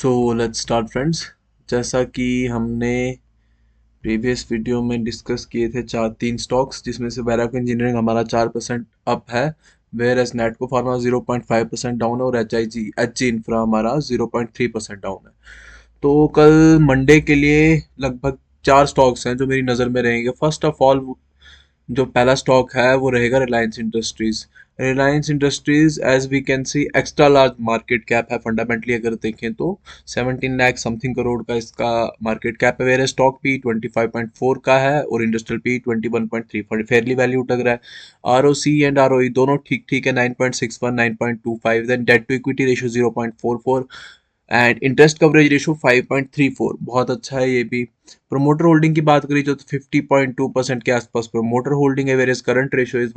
So let's start friends. जैसा कि हमने प्रीवियस वीडियो में डिस्कस किए थे चार तीन स्टॉक्स, जिसमें से वैराक इंजीनियरिंग हमारा 4% अप है, whereas Natco Pharma 0.5% down है और एच जी इंफ्रा हमारा 0.3% डाउन है। तो कल मंडे के लिए लगभग चार स्टॉक्स हैं जो मेरी नज़र में रहेंगे। फर्स्ट ऑफ ऑल जो पहला स्टॉक है वो रहेगा Reliance Industries. Reliance Industries as we can see extra large market cap है। फंडामेंटली अगर देखें तो 17 लाख समथिंग करोड़ का इसका मार्केट कैप है, वेयर स्टॉक पी 25.4 का है और इंडस्ट्रियल पी 21.3, फेयरली वैल्यू लग रहा है। R O C and R O E दोनों ठीक ठीक है, 9.61 9.25। Then debt to equity ratio 0.44 and interest coverage ratio 5.34, बहुत अच्छा है ये भी। प्रमोटर होल्डिंग की बात करी तो 50.2% के आसपास प्रमोटर होल्डिंग है, वेयर करंट रेशियो इज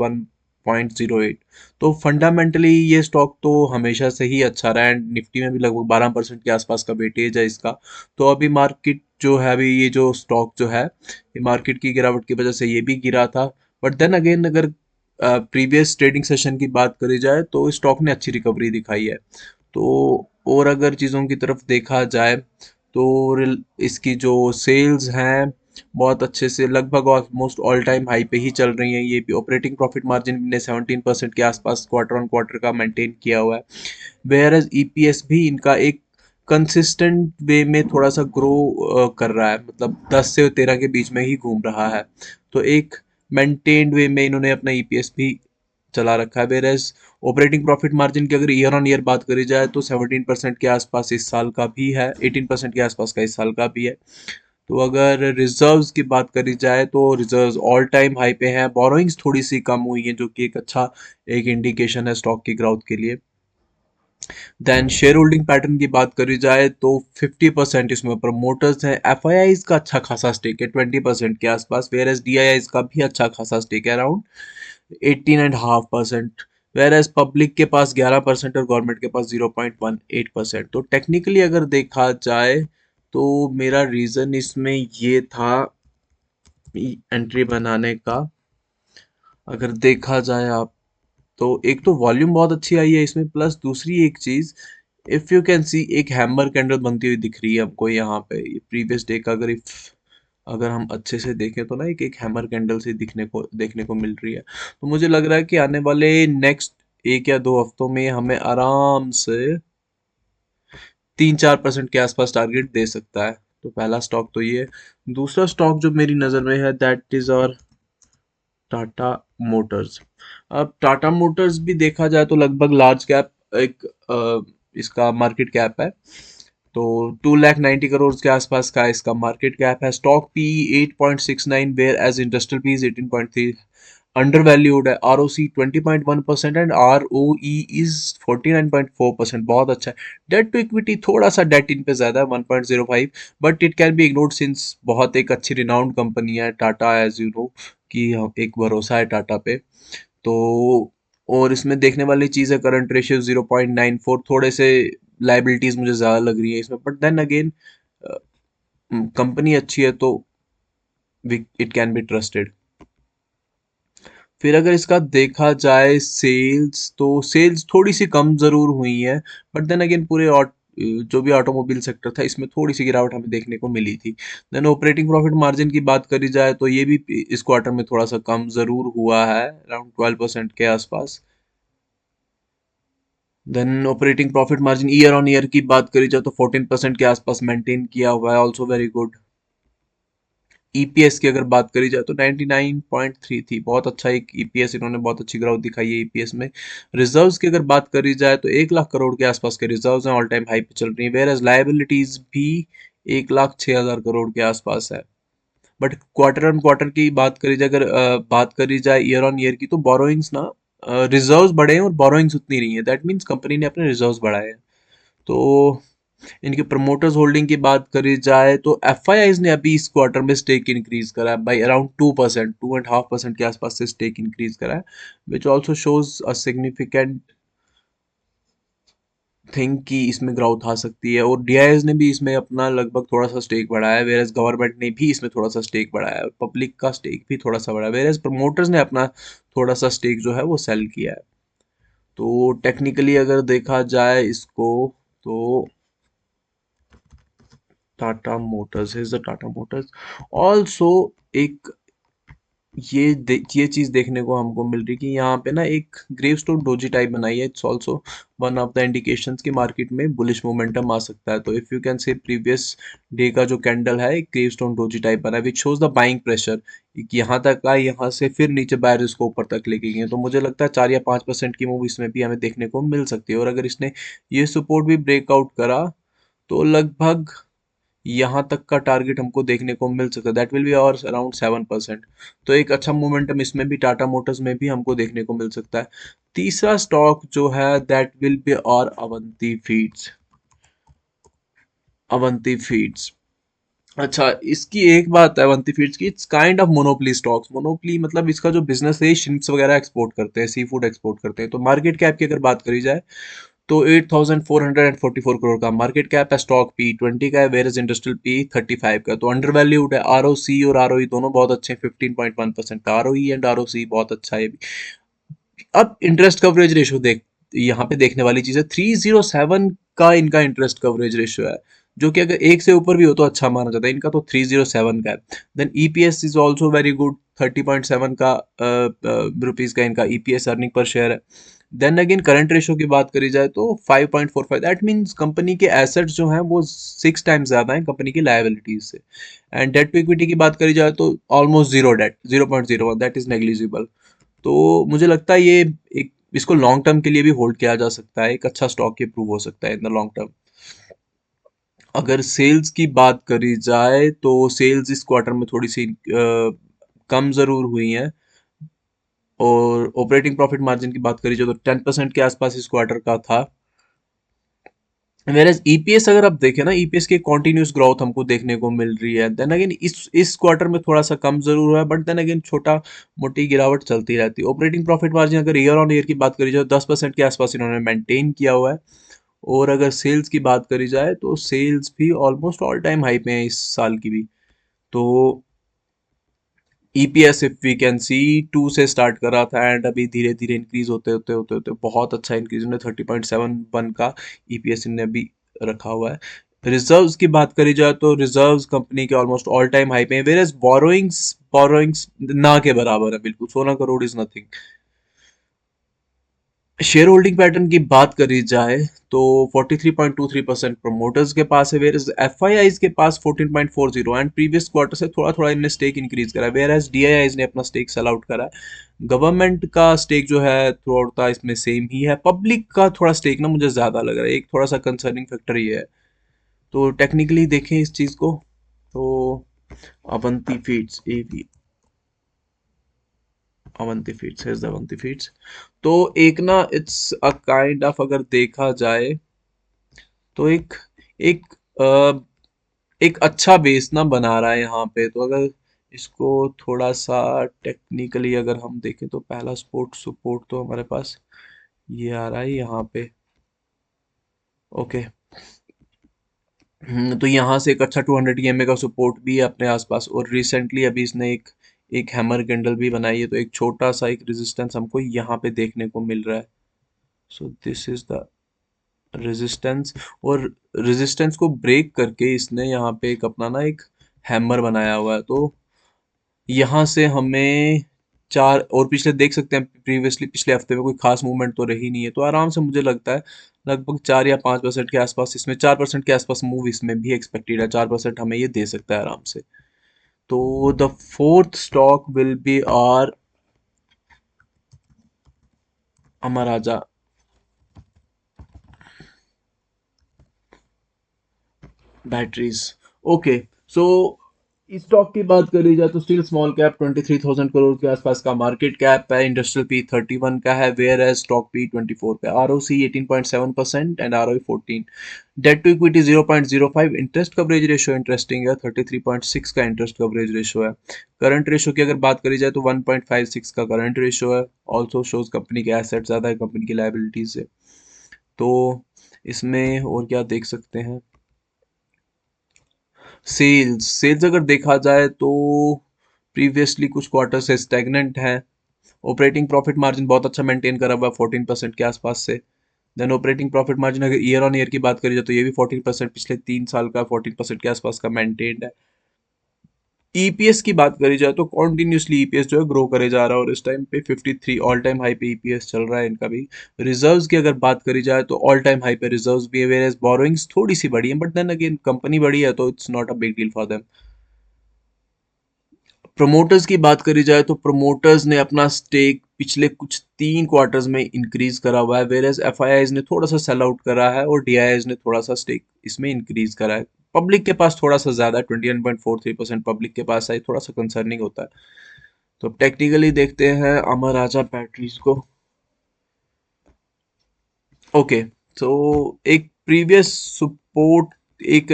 1.08। तो फंडामेंटली ये स्टॉक तो हमेशा से ही अच्छा रहा है एंड निफ्टी में भी लगभग 12% के आसपास का वेटेज है इसका। तो अभी मार्केट जो है, अभी ये जो स्टॉक जो है, ये मार्केट की गिरावट की वजह से ये भी गिरा था। बट देन अगेन अगर प्रीवियस ट्रेडिंग सेशन की बात करी जाए तो स्टॉक ने अच्छी रिकवरी दिखाई है। तो और अगर चीज़ों की तरफ देखा जाए तो इसकी जो सेल्स हैं बहुत अच्छे से लगभग ऑलमोस्ट ऑल टाइम हाई पे ही चल रही हैं। ये भी ऑपरेटिंग प्रॉफिट मार्जिन ने 17% के आसपास क्वार्टर ऑन क्वार्टर का मेंटेन किया हुआ है, वेयर एज ईपीएस भी इनका एक कंसिस्टेंट वे में थोड़ा सा ग्रो कर रहा है, मतलब 10 से 13 के बीच में ही घूम रहा है। तो एक मेंटेन्ड वे में इन्होंने अपना ईपीएस भी चला रखा है। वेरेज ऑपरेटिंग प्रॉफिट मार्जिन की अगर ईयर ऑन ईयर बात करी जाए तो 17% के आसपास इस साल का भी है, 18% के आसपास का इस साल का भी है। तो अगर रिजर्व्स की बात करी जाए तो रिजर्व्स ऑल टाइम हाई पे हैं, बोरोइंग्स थोड़ी सी कम हुई है जो कि एक अच्छा एक इंडिकेशन है स्टॉक की ग्रोथ के लिए। देन शेयर होल्डिंग पैटर्न की बात करी जाए तो 50% इसमें प्रमोटर्स हैं, एफ आई आईज का अच्छा खासा स्टेक है 20% के आसपास, whereas D I Is का भी अच्छा खासा स्टेक है अराउंड 18.5%, वेयर एज पब्लिक के पास 11% और गवर्नमेंट के पास 0.18%। तो टेक्निकली अगर देखा जाए तो मेरा रीज़न इसमें ये था एंट्री बनाने का। अगर देखा जाए आप तो एक तो वॉल्यूम बहुत अच्छी आई है इसमें, प्लस दूसरी एक चीज, इफ यू कैन सी एक हैमर कैंडल बनती हुई दिख रही है हमको यहाँ पे। ये प्रीवियस डे का अगर हम अच्छे से देखें तो ना एक हैमर कैंडल से देखने को मिल रही है। तो मुझे लग रहा है कि आने वाले नेक्स्ट 1 या 2 हफ्तों में हमें आराम से 3-4% के आसपास टारगेट दे सकता है। तो पहला स्टॉक तो ये। दूसरा स्टॉक जो मेरी नज़र में है दैट इज और टाटा मोटर्स। अब टाटा मोटर्स भी देखा जाए तो लगभग लार्ज कैप एक इसका मार्केट कैप है। तो 2,90,00,000 के आसपास का इसका मार्केट कैप है। Stock P 8.69, whereas industrial P is 18.3, undervalued है। R O C 20.1% and R O E is 49.4%, बहुत अच्छा है। डेट टू इक्विटी थोड़ा सा डेट इन पे ज्यादा है 1.05, but it can be ignored since बहुत एक अच्छी रिनाउंड कंपनी है टाटा, एज यू नो कि एक भरोसा है टाटा पे। तो और इसमें देखने वाली चीज़ है करंट रेशियो 0.94, थोड़े से लाइबिलिटीज मुझे ज़्यादा लग रही है इसमें, बट देन अगेन कंपनी अच्छी है तो इट कैन बी ट्रस्टेड। फिर अगर इसका देखा जाए सेल्स, तो सेल्स थोड़ी सी कम ज़रूर हुई है, बट देन अगेन पूरे जो भी ऑटोमोबाइल सेक्टर था इसमें थोड़ी सी गिरावट हमें देखने को मिली थी। देन ऑपरेटिंग प्रॉफिट मार्जिन की बात करी जाए तो ये भी इस क्वार्टर में थोड़ा सा कम ज़रूर हुआ है, अराउंड 12% के आसपास। Then operating profit margin year on year की बात करी जाए तो 14% के आसपास मेंटेन किया हुआ है, ऑल्सो वेरी गुड। ईपीएस की अगर बात करी जाए तो 99.3 थी, बहुत अच्छा एक ईपीएस, इन्होंने बहुत अच्छी ग्रोथ दिखाई है ईपीएस में। रिजर्व्स की अगर बात करी जाए तो 1 लाख करोड़ के आसपास के रिजर्व्स हैं, ऑल टाइम हाई पे चल रही है, वेयर एज लाइबिलिटीज भी 1,06,000 करोड़ के आसपास है। बट क्वार्टर ऑन क्वार्टर की बात करी जाए, अगर बात करी जाए ईयर ऑन ईयर की, तो बोरोइंग्स ना रिजर्व्स बढ़े हैं और बोरोइंग्स उतनी नहीं है, दैट मीन्स कंपनी ने अपने रिजर्व्स बढ़ाए हैं। तो इनके प्रमोटर्स होल्डिंग की बात करी जाए तो एफ आई आईज ने अभी इस क्वार्टर में स्टेक इंक्रीज करा है बाई अराउंड 2%, 2.5% के आसपास से स्टेक इंक्रीज करा है, which also shows a significant think कि इसमें ग्रोथ आ सकती है। और डीआईएस ने भी इसमें अपना लगभग थोड़ा सा स्टेक बढ़ाया है, वेरएस गवर्नमेंट ने भी इसमें थोड़ा सा स्टेक बढ़ाया है और पब्लिक का स्टेक भी थोड़ा सा बढ़ाया है, वेरएस प्रमोटर्स ने अपना थोड़ा सा स्टेक जो है वो सेल किया है। तो टेक्निकली अगर देखा जाए इसको तो Tata Motors is the Tata Motors also. एक ये चीज देखने को हमको मिल रही कि यहाँ पे ना एक ग्रेवस्टोन डोजी टाइप बनाई है। It's also one of the indications कि मार्केट में बुलिश मोमेंटम आ सकता है। तो if you can say previous day का जो कैंडल है एक ग्रेवस्टोन डोजी टाइप बना है which shows the buying pressure. यहाँ तक आए, यहाँ से फिर नीचे बायर इसको ऊपर तक लेके गए। तो मुझे लगता है 4 या 5% की मूव इसमें भी हमें देखने को मिल सकती है। और अगर इसने ये सपोर्ट भी ब्रेकआउट करा तो लगभग यहाँ तक का टारगेट हमको देखने को मिल सकता है। दैट विल बी और अराउंड 7%। तो एक अच्छा मोमेंटम इसमें भी टाटा मोटर्स में भी हमको देखने को मिल सकता है। तीसरा स्टॉक जो है दैट विल बी और अवंती फीड्स। अवंती फीड्स, अच्छा इसकी एक बात है अवंती फीड्स की, it's kind of monopoly stocks. Monopoly मतलब इसका जो बिजनेस है शिप्स वगैरह एक्सपोर्ट करते हैं, सी फूड एक्सपोर्ट करते हैं। तो मार्केट कैप की अगर बात करी जाए तो 8,444 करोड़ का मार्केट कैप है। स्टॉक P20 का है, वेयर इंडस्ट्रियल P35 का। तो अंडर वैल्यूड है। ROC और ROE दोनों बहुत अच्छे हैं। 15.1% का ROE एंड ROC बहुत अच्छा है। अब इंटरेस्ट कवरेज रेशो देख, यहाँ पे देखने वाली चीज है। 307 का इनका इंटरेस्ट कवरेज रेशो है, जो कि अगर एक से ऊपर भी हो तो अच्छा माना जाता है। इनका तो 307 का है। Then EPS is also very good. 30.7 का रुपीज का इनका EPS अर्निंग पर शेयर है। देन अगेन करंट रेशो की बात करी जाए तो 5.45। दैट मीन्स कंपनी के एसेट्स जो हैं वो 6 टाइम्स ज्यादा हैं कंपनी की लायबिलिटीज से। एंड डेट टू इक्विटी की बात करी जाए तो almost zero debt, 0.01, that is negligible. तो मुझे लगता है ये एक, इसको लॉन्ग टर्म के लिए भी होल्ड किया जा सकता है। एक अच्छा स्टॉक ये प्रूव हो सकता है इन द लॉन्ग टर्म। अगर सेल्स की बात करी जाए तो सेल्स इस क्वार्टर में थोड़ी सी कम जरूर हुई हैं। और ऑपरेटिंग प्रॉफिट मार्जिन की बात करी जाए तो 10% के आसपास इस क्वार्टर का था। वेरएज ईपीएस अगर आप देखें ना, ईपीएस की कॉन्टिन्यूस ग्रोथ हमको देखने को मिल रही है। देन अगेन इस क्वार्टर में थोड़ा सा कम जरूर हुआ है, बट देन अगेन छोटा मोटी गिरावट चलती रहती है। ऑपरेटिंग प्रॉफिट मार्जिन अगर ईयर ऑन ईयर की बात करी जाए 10% के आसपास इन्होंने मेंटेन किया हुआ है। और अगर सेल्स की बात करी जाए तो सेल्स भी ऑलमोस्ट ऑल टाइम हाई पे हैं इस साल की भी। तो EPS if we can see 2 से स्टार्ट करा था एंड अभी धीरे धीरे इंक्रीज होते होते बहुत अच्छा इंक्रीज ने 30.71 का ईपीएस ने अभी रखा हुआ है। रिजर्व्स की बात करी जाए तो रिजर्व्स कंपनी के ऑलमोस्ट ऑल टाइम हाई पे हैं। वेयर बोरोइंग्स ना के बराबर है बिल्कुल। 16 crore is nothing. Share holding pattern की बात करी जाए तो 43.23% प्रमोटर्स के पास है, वेयर एज एफआईआईज के पास 14.40। एंड प्रीवियस क्वार्टर से थोड़ा थोड़ा इनने स्टेक इंक्रीज करा है, वेयर एज डीआईआईज ने अपना स्टेक सेल आउट करा है। गवर्नमेंट का स्टेक जो है थोड़ा इसमें सेम ही है। पब्लिक का थोड़ा स्टेक ना मुझे ज्यादा लग रहा है, एक थोड़ा सा कंसर्निंग फैक्टर ये है। तो टेक्निकली देखें इस चीज को तो अवंती फीड्स एवी, अवंती फीड्स है अवंती फीड्स। तो एक ना इट्स अ काइंड ऑफ, अगर देखा जाए तो एक अ, एक अच्छा बेस ना बना रहा है यहाँ पे। तो अगर इसको थोड़ा सा टेक्निकली अगर हम देखें तो पहला सपोर्ट तो हमारे पास ये आ रहा है यहाँ पे। ओके। तो यहाँ से एक अच्छा 200 EMA का सपोर्ट भी है अपने आसपास। और रिसेंटली अभी इसने एक एक हैमर कैंडल भी बनाई है। तो एक छोटा सा एक रेजिस्टेंस हमको यहाँ पे देखने को मिल रहा है। So this is the resistance. और रेजिस्टेंस को ब्रेक करके इसने यहाँ पे एक अपना ना एक हैमर बनाया हुआ है। तो यहाँ से हमें चार और पिछले देख सकते हैं, प्रीवियसली पिछले हफ्ते में कोई खास मूवमेंट तो रही नहीं है। तो आराम से मुझे लगता है लगभग 4 या 5% के आसपास, इसमें 4% के आसपास मूव इसमें भी एक्सपेक्टेड है। 4% हमें ये दे सकता है आराम से। तो the fourth stock will be R Amara Raja batteries. Okay. So इस स्टॉक की बात करी जाए तो स्टिल स्मॉल कैप, 23,000 करोड़ के आसपास का मार्केट कैप है। इंडस्ट्रियल P31 का है, वेयर एज स्टॉक P24 का। ROC 18.7% and ROE 14। Debt to equity 0.05। Interest coverage ratio interesting है, 33.6 का इंटरेस्ट कवरेज रेशो है। करंट रेशो की अगर बात करी जाए तो 1.56 का करंट रेशो है। ऑल्सो शोज कंपनी के एसेट ज़्यादा है कंपनी की लाइबिलिटीज से। तो इसमें और क्या देख सकते हैं, सेल्स सेल्स अगर देखा जाए तो प्रीवियसली कुछ क्वार्टर से स्टैग्नेंट है। ऑपरेटिंग प्रॉफिट मार्जिन बहुत अच्छा मेंटेन करा हुआ है 14% के आसपास से। देन ऑपरेटिंग प्रॉफिट मार्जिन अगर ईयर ऑन ईयर की बात करी जाए तो ये भी 14% पिछले 3 साल का 14% के आसपास का मेंटेन्ड है। ईपीएस की बात करी जाए तो कॉन्टिन्यूसली ईपीएस जो है ग्रो करे जा रहा है और इस टाइम पे 53 ऑल टाइम हाई पे ईपीएस चल रहा है इनका भी। रिजर्व्स की अगर बात करी जाए तो ऑल टाइम हाई पे रिजर्व्स भी है, वेयर बोरोइंग्स थोड़ी सी बड़ी है, बट देन अगेन कंपनी बड़ी है तो it's not a big deal for them. Promoters की बात करी जाए तो प्रोमोटर्स ने अपना स्टेक पिछले कुछ 3 क्वार्टर्स में इंक्रीज करा हुआ है, वेयर एज एफआईआईज ने थोड़ा सा सेल आउट करा है और डीआईआईज ने थोड़ा सा स्टेक इसमें इंक्रीज करा है। पब्लिक के पास थोड़ा सा ज्यादा 21.43% पब्लिक के पास है, थोड़ा सा कंसर्निंग होता है। तो अब टेक्निकली देखते हैं अमर राजा बैटरीज को। ओके, तो एक प्रीवियस सपोर्ट, एक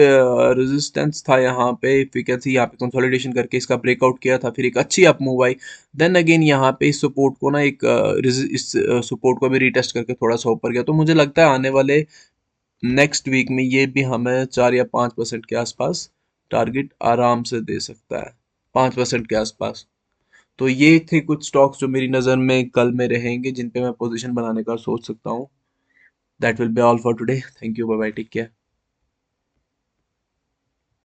रेजिस्टेंस था यहाँ पे, इफ यू कैन सी यहाँ पे कंसोलिडेशन करके इसका ब्रेकआउट किया था, फिर एक अच्छी अप मूव आई। देन अगेन यहाँ पे इस सपोर्ट को ना एक इस सपोर्ट को भी रीटेस्ट करके थोड़ा सा ऊपर गया, तो मुझे लगता है आने वाले नेक्स्ट वीक में ये भी हमें 4 या 5% के आसपास टारगेट आराम से दे सकता है, 5% के आसपास। तो ये थे कुछ स्टॉक्स जो मेरी नज़र में कल में रहेंगे जिन पे मैं पोजीशन बनाने का सोच सकता हूँ। That will be all for today. Thank you, bye bye, take care.